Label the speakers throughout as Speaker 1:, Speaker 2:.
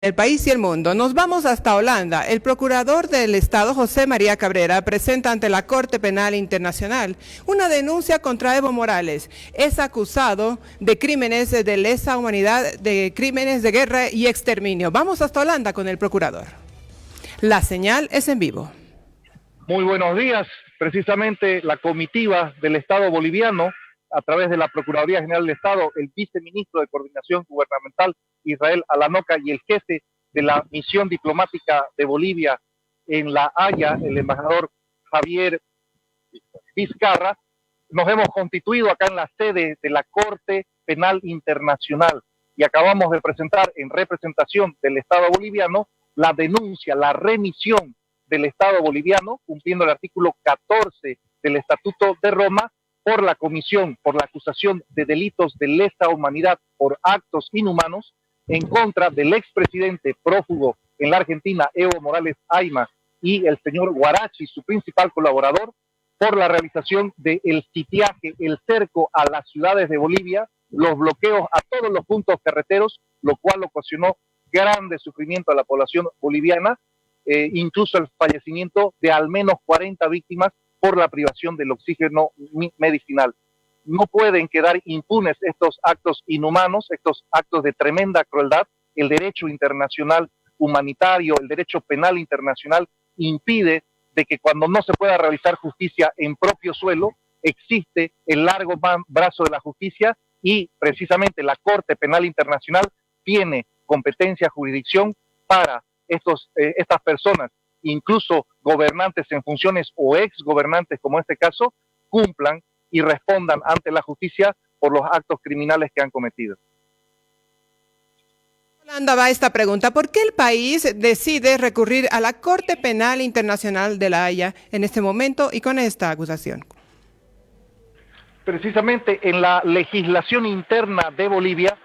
Speaker 1: El país y el mundo. Nos vamos hasta Holanda. El procurador del Estado, José María Cabrera, presenta ante la Corte Penal Internacional una denuncia contra Evo Morales. Es acusado de crímenes de lesa humanidad, de crímenes de guerra y exterminio. Vamos hasta Holanda con el procurador. La señal es en vivo.
Speaker 2: Muy buenos días. Precisamente la comitiva del Estado boliviano, a través de la Procuraduría General del Estado, el viceministro de Coordinación Gubernamental, Israel Alanoca, y el jefe de la misión diplomática de Bolivia en La Haya, el embajador Javier Vizcarra, nos hemos constituido acá en la sede de la Corte Penal Internacional y acabamos de presentar en representación del Estado boliviano la denuncia, la remisión del Estado boliviano, cumpliendo el artículo 14 del Estatuto de Roma, por la comisión, por la acusación de delitos de lesa humanidad por actos inhumanos en contra del expresidente prófugo en la Argentina, Evo Morales Ayma, y el señor Huarachi, su principal colaborador, por la realización del sitiaje, el cerco a las ciudades de Bolivia, los bloqueos a todos los puntos carreteros, lo cual ocasionó grande sufrimiento a la población boliviana, incluso el fallecimiento de al menos 40 víctimas por la privación del oxígeno medicinal. No pueden quedar impunes estos actos inhumanos, estos actos de tremenda crueldad. El derecho internacional humanitario, el derecho penal internacional impide de que cuando no se pueda realizar justicia en propio suelo, existe el largo brazo de la justicia y precisamente la Corte Penal Internacional tiene competencia, jurisdicción para estas personas, incluso gobernantes en funciones o ex gobernantes como este caso, cumplan y respondan ante la justicia por los actos criminales que han cometido.
Speaker 1: Holanda va esta pregunta. ¿Por qué el país decide recurrir a la Corte Penal Internacional de La Haya en este momento y con esta acusación?
Speaker 2: Precisamente en la legislación interna de Bolivia,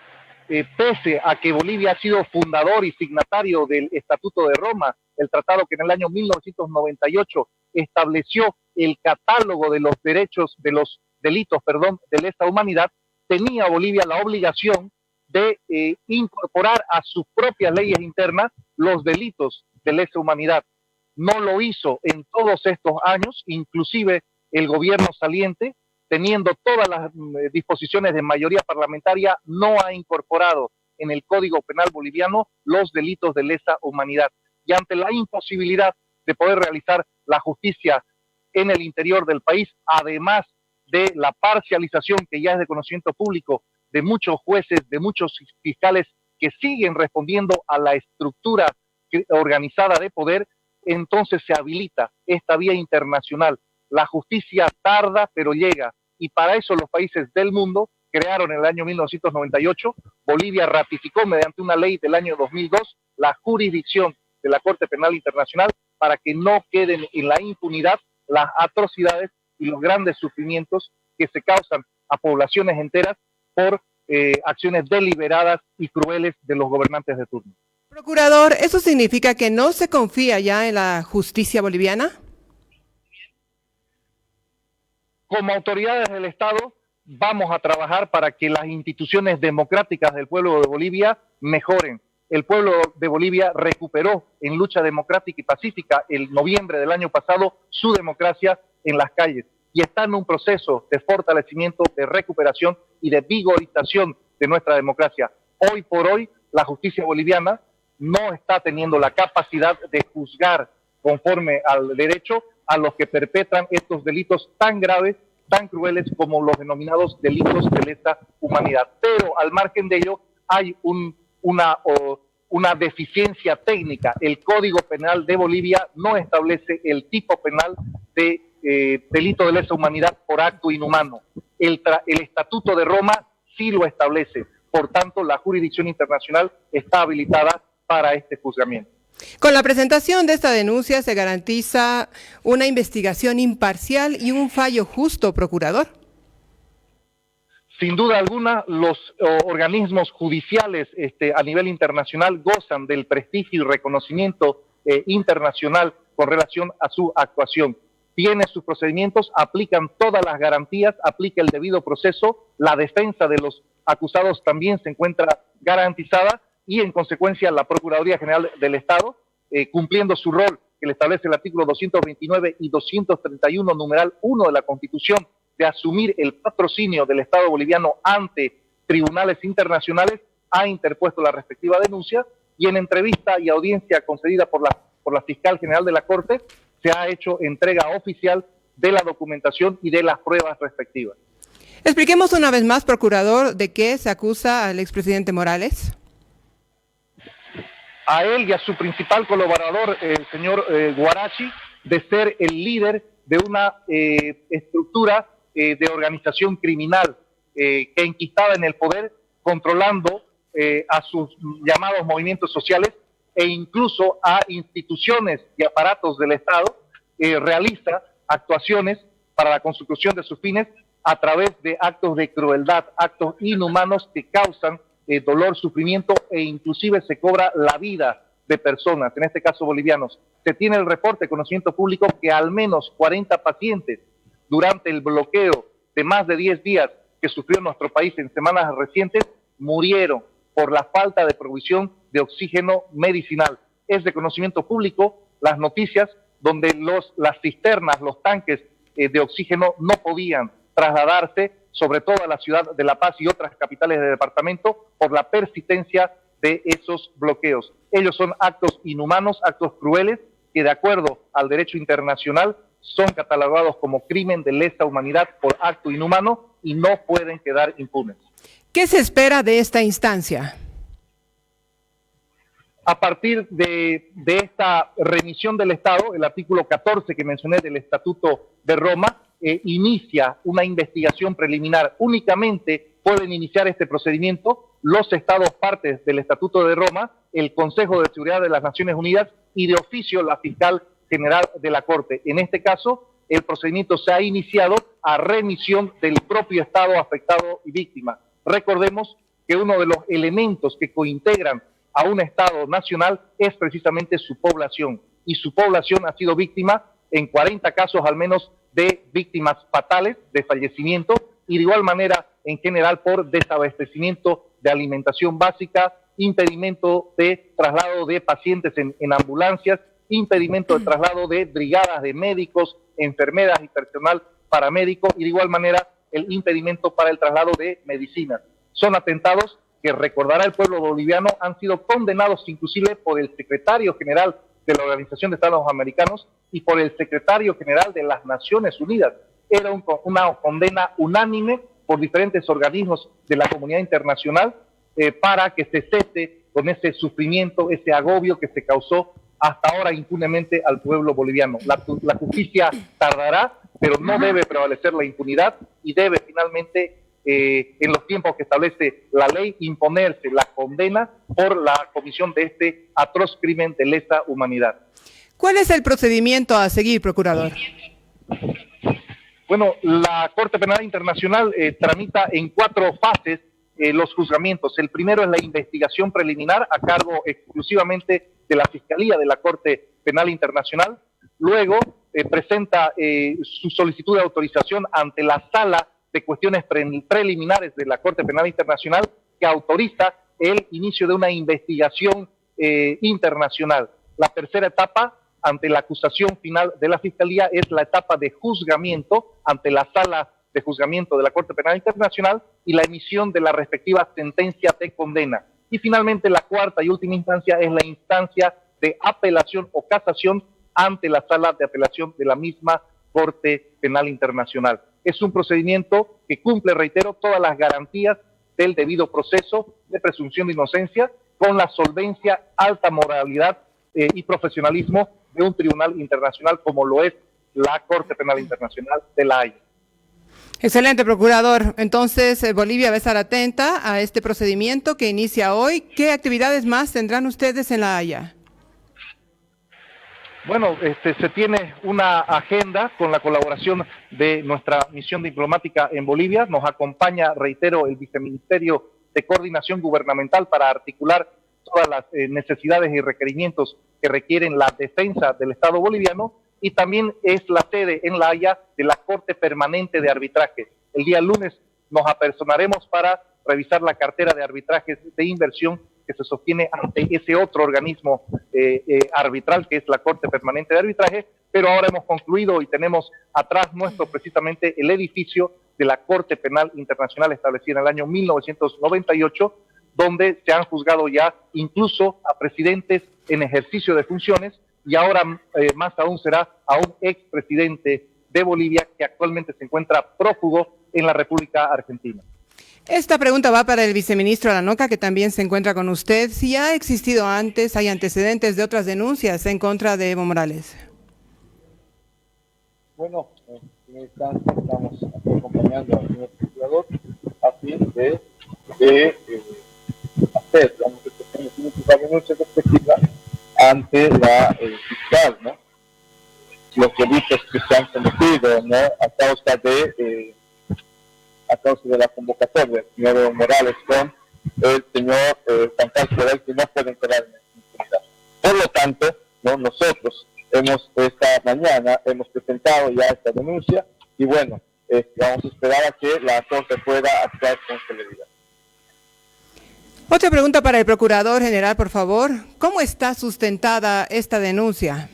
Speaker 2: pese a que Bolivia ha sido fundador y signatario del Estatuto de Roma, el tratado que en el año 1998 estableció el catálogo de los derechos, de los delitos, de lesa humanidad, tenía Bolivia la obligación de incorporar a sus propias leyes internas los delitos de lesa humanidad. No lo hizo en todos estos años, inclusive el gobierno saliente, teniendo todas las disposiciones de mayoría parlamentaria, no ha incorporado en el Código Penal boliviano los delitos de lesa humanidad. Y ante la imposibilidad de poder realizar la justicia en el interior del país, además de la parcialización que ya es de conocimiento público de muchos jueces, de muchos fiscales que siguen respondiendo a la estructura organizada de poder, entonces se habilita esta vía internacional. La justicia tarda, pero llega. Y para eso los países del mundo crearon en el año 1998, Bolivia ratificó mediante una ley del año 2002 la jurisdicción de la Corte Penal Internacional para que no queden en la impunidad las atrocidades y los grandes sufrimientos que se causan a poblaciones enteras por acciones deliberadas y crueles de los gobernantes de turno.
Speaker 1: Procurador, ¿eso significa que no se confía ya en la justicia boliviana?
Speaker 2: Como autoridades del Estado, vamos a trabajar para que las instituciones democráticas del pueblo de Bolivia mejoren. El pueblo de Bolivia recuperó en lucha democrática y pacífica el noviembre del año pasado su democracia en las calles y está en un proceso de fortalecimiento, de recuperación y de vigorización de nuestra democracia. Hoy por hoy, la justicia boliviana no está teniendo la capacidad de juzgar conforme al derecho a los que perpetran estos delitos tan graves, tan crueles como los denominados delitos de lesa humanidad. Pero al margen de ello hay una deficiencia técnica. El Código Penal de Bolivia no establece el tipo penal de delito de lesa humanidad por acto inhumano. El Estatuto de Roma sí lo establece. Por tanto, la jurisdicción internacional está habilitada para este juzgamiento.
Speaker 1: Con la presentación de esta denuncia se garantiza una investigación imparcial y un fallo justo, procurador.
Speaker 2: Sin duda alguna, los organismos judiciales a nivel internacional gozan del prestigio y reconocimiento internacional con relación a su actuación. Tiene sus procedimientos, aplican todas las garantías, aplica el debido proceso, la defensa de los acusados también se encuentra garantizada y en consecuencia la Procuraduría General del Estado, cumpliendo su rol que le establece el artículo 229 y 231, numeral 1 de la Constitución, de asumir el patrocinio del Estado boliviano ante tribunales internacionales, ha interpuesto la respectiva denuncia y en entrevista y audiencia concedida por la Fiscal General de la Corte se ha hecho entrega oficial de la documentación y de las pruebas respectivas.
Speaker 1: Expliquemos una vez más, procurador, de qué se acusa al expresidente Morales.
Speaker 2: A él y a su principal colaborador, el señor Guarachi, de ser el líder de una estructura de organización criminal que enquistaba en el poder, controlando a sus llamados movimientos sociales e incluso a instituciones y aparatos del Estado, realiza actuaciones para la consecución de sus fines a través de actos de crueldad, actos inhumanos que causan dolor, sufrimiento e inclusive se cobra la vida de personas, en este caso bolivianos. Se tiene el reporte de conocimiento público que al menos 40 pacientes durante el bloqueo de más de 10 días que sufrió nuestro país en semanas recientes murieron por la falta de provisión de oxígeno medicinal. Es de conocimiento público las noticias donde las cisternas, los tanques de oxígeno no podían trasladarse, sobre todo a la ciudad de La Paz y otras capitales del departamento, por la persistencia de esos bloqueos. Ellos son actos inhumanos, actos crueles, que de acuerdo al derecho internacional son catalogados como crimen de lesa humanidad por acto inhumano y no pueden quedar impunes.
Speaker 1: ¿Qué se espera de esta instancia?
Speaker 2: A partir de esta remisión del Estado, el artículo 14 que mencioné del Estatuto de Roma, inicia una investigación preliminar. Únicamente pueden iniciar este procedimiento los estados partes del Estatuto de Roma, el Consejo de Seguridad de las Naciones Unidas y de oficio la Fiscal General de la Corte. En este caso, el procedimiento se ha iniciado a remisión del propio Estado afectado y víctima. Recordemos que uno de los elementos que cointegran a un Estado nacional es precisamente su población, y su población ha sido víctima en 40 casos al menos de víctimas fatales, de fallecimiento, y de igual manera en general por desabastecimiento de alimentación básica, impedimento de traslado de pacientes en ambulancias, impedimento de traslado de brigadas de médicos, enfermeras y personal paramédico, y de igual manera el impedimento para el traslado de medicinas. Son atentados que, recordará el pueblo boliviano, han sido condenados inclusive por el secretario general de la Organización de Estados Americanos y por el secretario general de las Naciones Unidas. Era una condena unánime por diferentes organismos de la comunidad internacional para que se cese con ese sufrimiento, ese agobio que se causó hasta ahora impunemente al pueblo boliviano. La justicia tardará, pero no debe prevalecer la impunidad y debe finalmente, en los tiempos que establece la ley, imponerse la condena por la comisión de este atroz crimen de lesa humanidad.
Speaker 1: ¿Cuál es el procedimiento a seguir, procurador?
Speaker 2: Bueno, la Corte Penal Internacional tramita en 4 fases los juzgamientos. El primero es la investigación preliminar a cargo exclusivamente de la Fiscalía de la Corte Penal Internacional. Luego presenta su solicitud de autorización ante la Sala de Cuestiones Preliminares de la Corte Penal Internacional, que autoriza el inicio de una investigación internacional. La tercera etapa, ante la acusación final de la Fiscalía, es la etapa de juzgamiento ante la Sala de Juzgamiento de la Corte Penal Internacional y la emisión de la respectiva sentencia de condena. Y finalmente la cuarta y última instancia es la instancia de apelación o casación ante la Sala de Apelación de la misma Corte Penal Internacional. Es un procedimiento que cumple, reitero, todas las garantías del debido proceso de presunción de inocencia, con la solvencia, alta moralidad y profesionalismo de un tribunal internacional como lo es la Corte Penal Internacional de La Haya.
Speaker 1: Excelente, procurador. Entonces, Bolivia va a estar atenta a este procedimiento que inicia hoy. ¿Qué actividades más tendrán ustedes en La Haya?
Speaker 2: Bueno, se tiene una agenda con la colaboración de nuestra misión diplomática en Bolivia. Nos acompaña, reitero, el Viceministerio de Coordinación Gubernamental para articular todas las necesidades y requerimientos que requieren la defensa del Estado boliviano, y también es la sede en La Haya de la Corte Permanente de Arbitraje. El día lunes nos apersonaremos para revisar la cartera de arbitrajes de inversión que se sostiene ante ese otro organismo arbitral que es la Corte Permanente de Arbitraje, pero ahora hemos concluido y tenemos atrás nuestro precisamente el edificio de la Corte Penal Internacional establecida en el año 1998, donde se han juzgado ya incluso a presidentes en ejercicio de funciones y ahora más aún será a un expresidente de Bolivia que actualmente se encuentra prófugo en la República Argentina.
Speaker 1: Esta pregunta va para el viceministro Alanoca, que también se encuentra con usted. Si ha existido antes, hay antecedentes de otras denuncias en contra de Evo Morales.
Speaker 3: Bueno, en esta instancia estamos acompañando al señor procurador a fin de hacer la principal denuncia respectiva ante la fiscal, ¿no? Los delitos que se han cometido, ¿no? A causa de la convocatoria del señor Evo Morales con el señor Juan Carlos Corral, que no pueden quedar en impunidad. Por lo tanto, ¿no? Nosotros esta mañana hemos presentado ya esta denuncia y bueno, vamos a esperar a que la Corte pueda actuar con celeridad.
Speaker 1: Otra pregunta para el Procurador General, por favor. ¿Cómo está sustentada esta denuncia?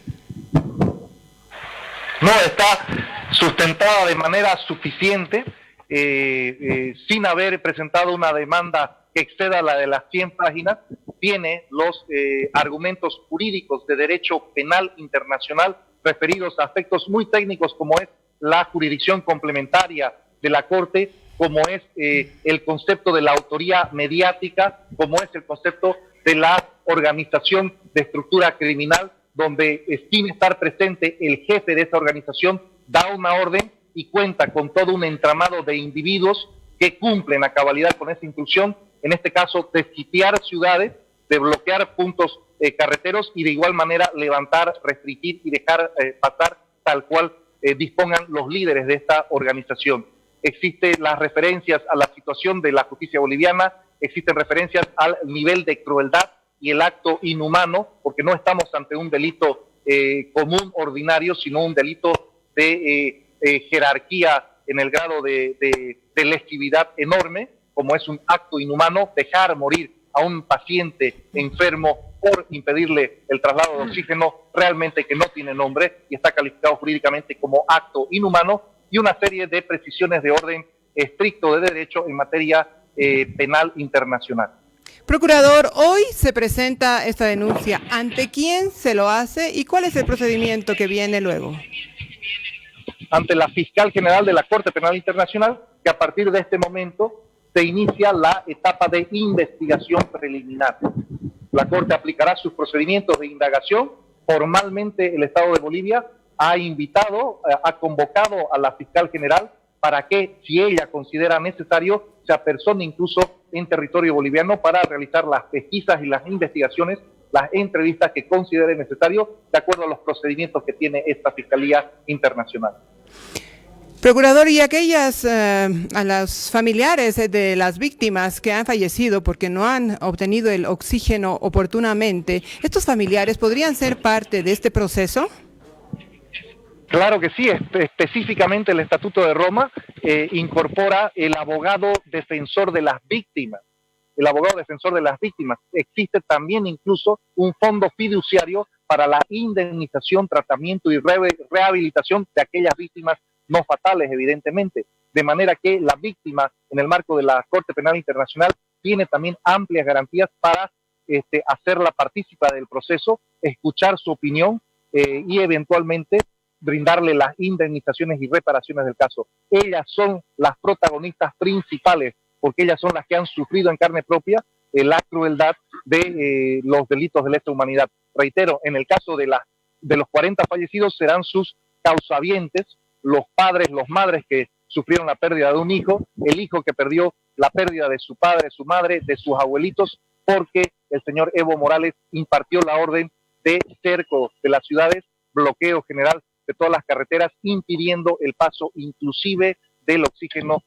Speaker 2: No está sustentada de manera suficiente, sin haber presentado una demanda que exceda la de las 100 páginas, tiene los argumentos jurídicos de derecho penal internacional referidos a aspectos muy técnicos como es la jurisdicción complementaria de la Corte, como es el concepto de la autoría mediática, como es el concepto de la organización de estructura criminal, donde sin estar presente el jefe de esa organización da una orden y cuenta con todo un entramado de individuos que cumplen a cabalidad con esa instrucción, en este caso de sitiar ciudades, de bloquear puntos carreteros y de igual manera levantar, restringir y dejar pasar tal cual dispongan los líderes de esta organización. Existen las referencias a la situación de la justicia boliviana, existen referencias al nivel de crueldad y el acto inhumano, porque no estamos ante un delito común, ordinario, sino un delito de jerarquía en el grado de lesividad enorme, como es un acto inhumano, dejar morir a un paciente enfermo por impedirle el traslado de oxígeno, realmente que no tiene nombre y está calificado jurídicamente como acto inhumano, y una serie de precisiones de orden estricto de derecho en materia penal internacional.
Speaker 1: Procurador, hoy se presenta esta denuncia. ¿Ante quién se lo hace y cuál es el procedimiento que viene luego?
Speaker 2: Ante la fiscal general de la Corte Penal Internacional, que a partir de este momento se inicia la etapa de investigación preliminar. La Corte aplicará sus procedimientos de indagación. Formalmente el Estado de Bolivia ha invitado, ha convocado a la fiscal general para que, si ella considera necesario, se apersone incluso en territorio boliviano para realizar las pesquisas y las investigaciones, las entrevistas que considere necesario, de acuerdo a los procedimientos que tiene esta Fiscalía Internacional.
Speaker 1: Procurador, y aquellas, a los familiares de las víctimas que han fallecido porque no han obtenido el oxígeno oportunamente, ¿estos familiares podrían ser parte de este proceso?
Speaker 2: Claro que sí, específicamente el Estatuto de Roma incorpora el abogado defensor de las víctimas. El abogado defensor de las víctimas. Existe también incluso un fondo fiduciario para la indemnización, tratamiento y rehabilitación de aquellas víctimas no fatales, evidentemente. De manera que la víctima, en el marco de la Corte Penal Internacional, tiene también amplias garantías para hacerla partícipa del proceso, escuchar su opinión y eventualmente brindarle las indemnizaciones y reparaciones del caso. Ellas son las protagonistas principales, porque ellas son las que han sufrido en carne propia la crueldad de los delitos de lesa humanidad. Reitero, en el caso de los 40 fallecidos serán sus causavientes, los padres, los madres que sufrieron la pérdida de un hijo, el hijo que perdió la pérdida de su padre, su madre, de sus abuelitos, porque el señor Evo Morales impartió la orden de cerco de las ciudades, bloqueo general de todas las carreteras, impidiendo el paso inclusive del oxígeno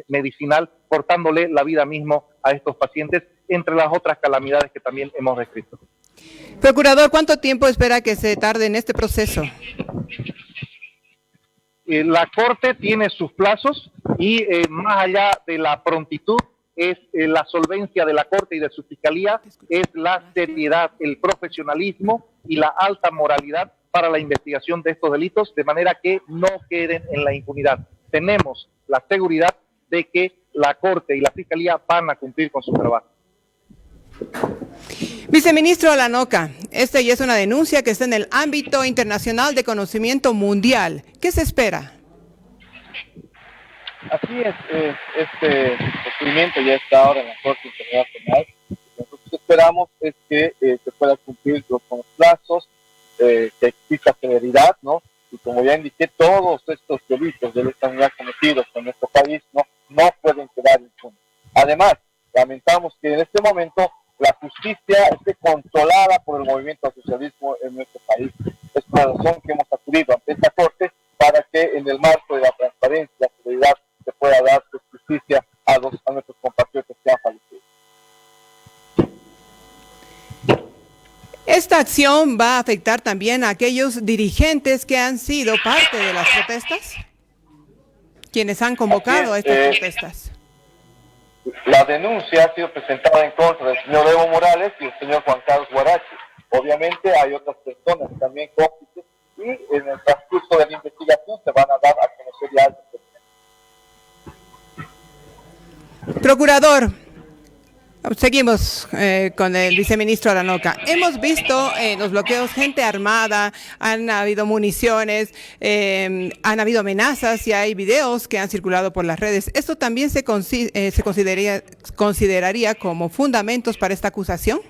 Speaker 2: medicinal, cortándole la vida mismo a estos pacientes, entre las otras calamidades que también hemos descrito.
Speaker 1: Procurador, ¿cuánto tiempo espera que se tarde en este proceso?
Speaker 2: La Corte tiene sus plazos y más allá de la prontitud, es la solvencia de la Corte y de su Fiscalía, es la seriedad, el profesionalismo y la alta moralidad para la investigación de estos delitos, de manera que no queden en la impunidad. Tenemos la seguridad de que la Corte y la Fiscalía van a cumplir con su trabajo.
Speaker 1: Viceministro Alanoca, esta ya es una denuncia que está en el ámbito internacional de conocimiento mundial. ¿Qué se espera?
Speaker 3: Así es, este procedimiento ya está ahora en la Corte Internacional. Lo que nosotros esperamos es que se pueda cumplir con los plazos, que exista celeridad, ¿no? Y como ya indiqué, todos estos delitos de lesa humanidad cometidos en nuestro país no pueden quedar impunes. Además, lamentamos que en este momento la justicia esté controlada por el movimiento al socialismo en nuestro país. Es por la razón que hemos acudido ante esta Corte para que en el marco de la transparencia y la seguridad se pueda dar justicia a nuestros compatriotas que han fallecido.
Speaker 1: ¿Esta acción va a afectar también a aquellos dirigentes que han sido parte de las protestas? Quienes han convocado a estas protestas.
Speaker 3: La denuncia ha sido presentada en contra del señor Evo Morales y el señor Juan Carlos Huarache. Obviamente hay otras personas también cómplices y en el transcurso de la investigación se van a dar a conocer ya algo.
Speaker 1: Procurador, seguimos con el viceministro Alanoca. Hemos visto los bloqueos, gente armada, han habido municiones, han habido amenazas y hay videos que han circulado por las redes. ¿Esto también se consideraría como fundamentos para esta acusación?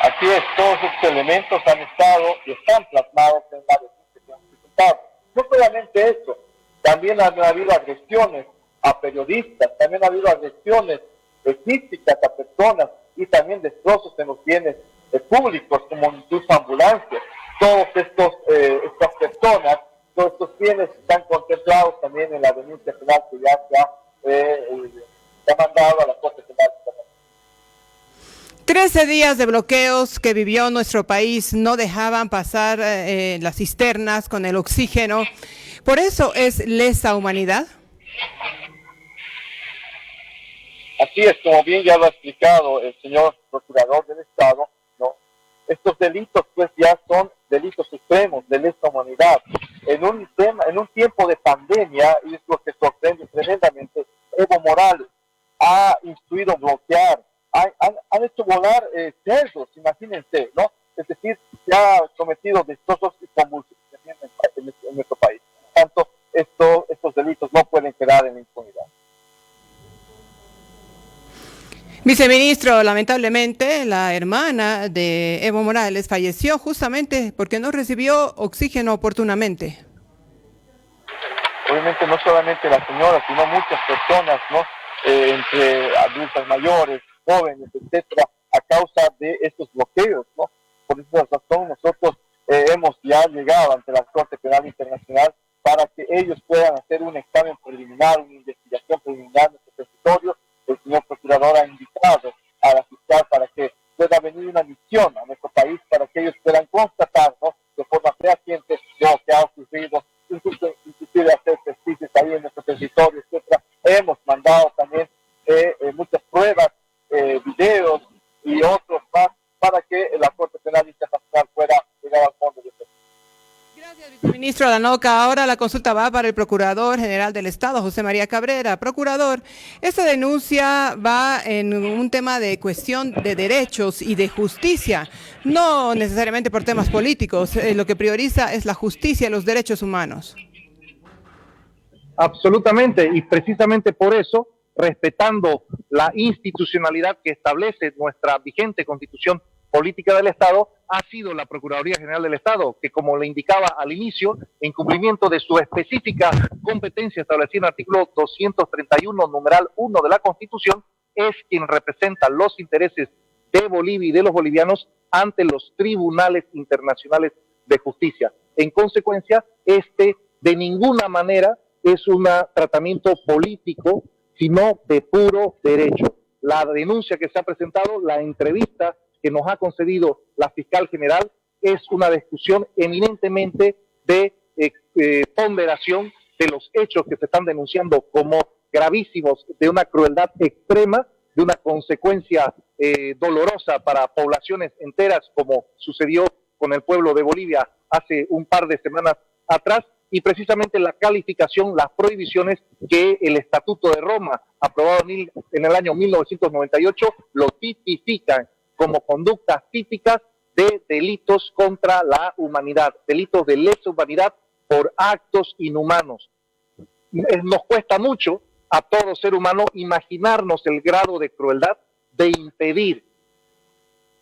Speaker 3: Así es, todos estos elementos han estado y están plasmados en la denuncia que hemos presentado. No solamente eso, también han habido agresiones a periodistas, también ha habido agresiones físicas a personas y también destrozos en los bienes públicos, como incluso ambulancias. Todos estas personas, todos estos bienes están contemplados también en la denuncia penal que ya se ha mandado a la Corte Penal.
Speaker 1: 13 días de bloqueos que vivió nuestro país, no dejaban pasar las cisternas con el oxígeno. ¿Por eso es lesa humanidad?
Speaker 3: Así es, como bien ya lo ha explicado el señor Procurador del Estado, ¿no? Estos delitos pues ya son delitos extremos de lesa humanidad. En un tiempo de pandemia, y es lo que sorprende tremendamente, Evo Morales ha instruido bloquear, han hecho volar cerdos, imagínense, ¿no? Es decir, se ha cometido destrozos y convulsiones en nuestro país. Por tanto, estos delitos no pueden quedar en la impunidad.
Speaker 1: Viceministro, lamentablemente la hermana de Evo Morales falleció justamente porque no recibió oxígeno oportunamente.
Speaker 3: Obviamente no solamente la señora, sino muchas personas, ¿no? Entre adultas mayores, jóvenes, etcétera, a causa de estos bloqueos, ¿no? Por esa razón nosotros hemos ya llegado ante la Corte Penal Internacional para que ellos puedan hacer un examen preliminar, una investigación preliminar en nuestro territorio. El señor Procurador ha invitado a la fiscal para que pueda venir una misión a nuestro país para que ellos puedan constatar, ¿no? De forma fehaciente lo que ha ocurrido, inclusive hacer pesquisas ahí en nuestro territorio, etcétera. Hemos mandado también muchas pruebas, videos y otros más para que la Corte Penal Internacional pueda llegar al fondo de esto.
Speaker 1: Gracias, viceministro Alanoca. Ahora la consulta va para el Procurador General del Estado, José María Cabrera. Procurador, esta denuncia va en un tema de cuestión de derechos y de justicia, no necesariamente por temas políticos. Lo que prioriza es la justicia y los derechos humanos.
Speaker 2: Absolutamente, y precisamente por eso, respetando la institucionalidad que establece nuestra vigente Constitución Política del Estado, ha sido la Procuraduría General del Estado, que como le indicaba al inicio, en cumplimiento de su específica competencia establecida en el artículo 231, numeral 1 de la Constitución, es quien representa los intereses de Bolivia y de los bolivianos ante los tribunales internacionales de justicia. En consecuencia, de ninguna manera es un tratamiento político, sino de puro derecho. La denuncia que se ha presentado, la entrevista que nos ha concedido la fiscal general, es una discusión eminentemente de ponderación de los hechos que se están denunciando como gravísimos, de una crueldad extrema, de una consecuencia dolorosa para poblaciones enteras, como sucedió con el pueblo de Bolivia hace un par de semanas atrás, y precisamente la calificación, las prohibiciones que el Estatuto de Roma, aprobado en el año 1998, lo tipifican como conductas típicas de delitos contra la humanidad, delitos de lesa humanidad por actos inhumanos. Nos cuesta mucho a todo ser humano imaginarnos el grado de crueldad de impedir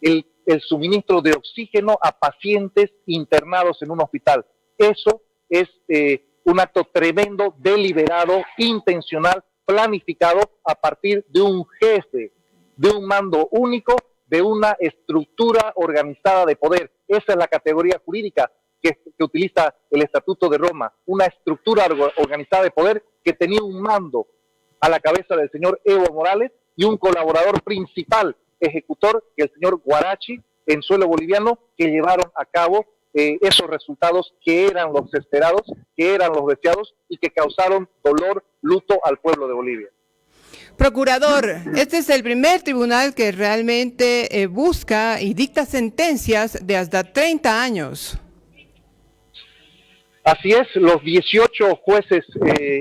Speaker 2: el suministro de oxígeno a pacientes internados en un hospital. Eso es un acto tremendo, deliberado, intencional, planificado a partir de un jefe, de un mando único, de una estructura organizada de poder. Esa es la categoría jurídica que utiliza el Estatuto de Roma, una estructura organizada de poder que tenía un mando a la cabeza del señor Evo Morales y un colaborador principal, ejecutor, que el señor Guarachi, en suelo boliviano, que llevaron a cabo esos resultados que eran los esperados, que eran los deseados y que causaron dolor, luto al pueblo de Bolivia.
Speaker 1: Procurador, este es el primer tribunal que realmente busca y dicta sentencias de hasta 30 años.
Speaker 2: Así es, los 18 jueces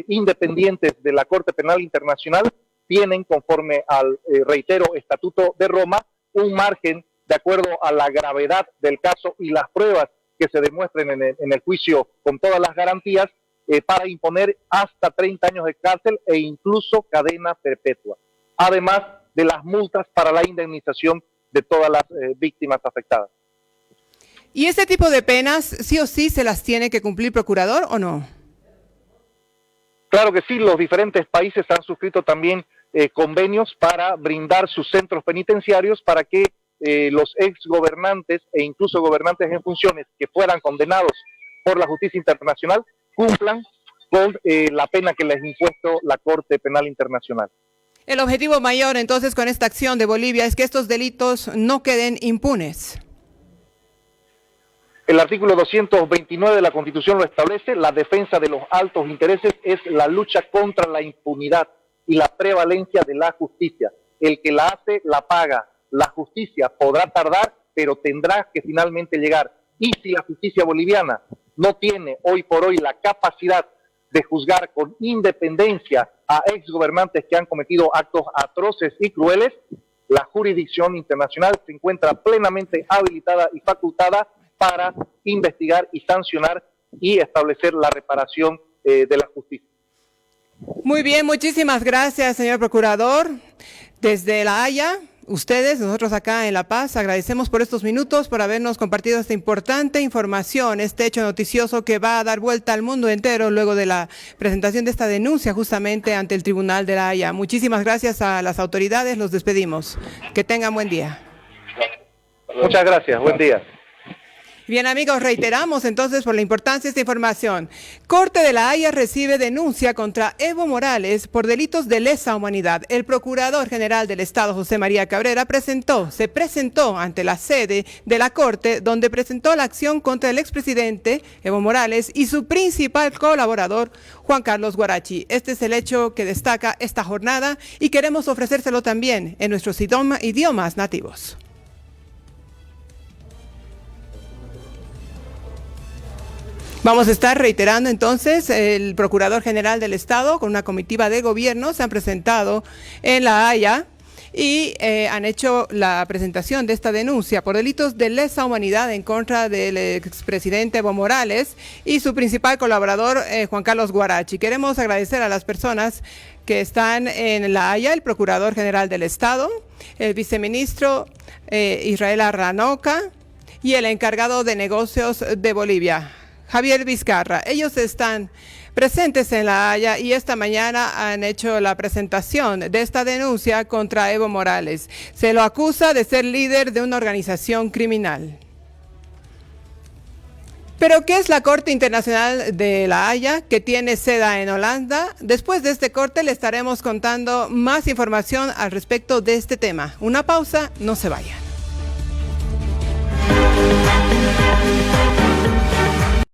Speaker 2: independientes de la Corte Penal Internacional tienen, conforme al, reitero, Estatuto de Roma, un margen de acuerdo a la gravedad del caso y las pruebas que se demuestren en el juicio con todas las garantías, para imponer hasta 30 años de cárcel e incluso cadena perpetua, además de las multas para la indemnización de todas las víctimas afectadas.
Speaker 1: ¿Y ese tipo de penas sí o sí se las tiene que cumplir, procurador, o no?
Speaker 2: Claro que sí, los diferentes países han suscrito también convenios para brindar sus centros penitenciarios para que los exgobernantes e incluso gobernantes en funciones que fueran condenados por la justicia internacional cumplan con la pena que les ha impuesto la Corte Penal Internacional.
Speaker 1: El objetivo mayor entonces con esta acción de Bolivia es que estos delitos no queden impunes.
Speaker 2: El artículo 229 de la Constitución lo establece: la defensa de los altos intereses es la lucha contra la impunidad y la prevalencia de la justicia. El que la hace, la paga. La justicia podrá tardar, pero tendrá que finalmente llegar. Y si la justicia boliviana no tiene hoy por hoy la capacidad de juzgar con independencia a exgobernantes que han cometido actos atroces y crueles, la jurisdicción internacional se encuentra plenamente habilitada y facultada para investigar y sancionar y establecer la reparación de la justicia.
Speaker 1: Muy bien, muchísimas gracias, señor procurador. Desde La Haya, ustedes, nosotros acá en La Paz, agradecemos por estos minutos, por habernos compartido esta importante información, este hecho noticioso que va a dar vuelta al mundo entero luego de la presentación de esta denuncia justamente ante el Tribunal de La Haya. Muchísimas gracias a las autoridades, los despedimos. Que tengan buen día.
Speaker 2: Muchas gracias, buen día.
Speaker 1: Bien, amigos, reiteramos entonces por la importancia de esta información. Corte de La Haya recibe denuncia contra Evo Morales por delitos de lesa humanidad. El Procurador General del Estado, José María Cabrera, se presentó ante la sede de la Corte, donde presentó la acción contra el expresidente Evo Morales y su principal colaborador, Juan Carlos Guarachi. Este es el hecho que destaca esta jornada y queremos ofrecérselo también en nuestros idiomas nativos. Vamos a estar reiterando entonces, el Procurador General del Estado con una comitiva de gobierno se han presentado en La Haya y han hecho la presentación de esta denuncia por delitos de lesa humanidad en contra del expresidente Evo Morales y su principal colaborador Juan Carlos Guarachi. Queremos agradecer a las personas que están en La Haya, el Procurador General del Estado, el viceministro Israel Arranoca y el encargado de negocios de Bolivia, Javier Vizcarra. Ellos están presentes en La Haya y esta mañana han hecho la presentación de esta denuncia contra Evo Morales. Se lo acusa de ser líder de una organización criminal. ¿Pero qué es la Corte Internacional de La Haya, que tiene sede en Holanda? Después de este corte le estaremos contando más información al respecto de este tema. Una pausa, no se vayan.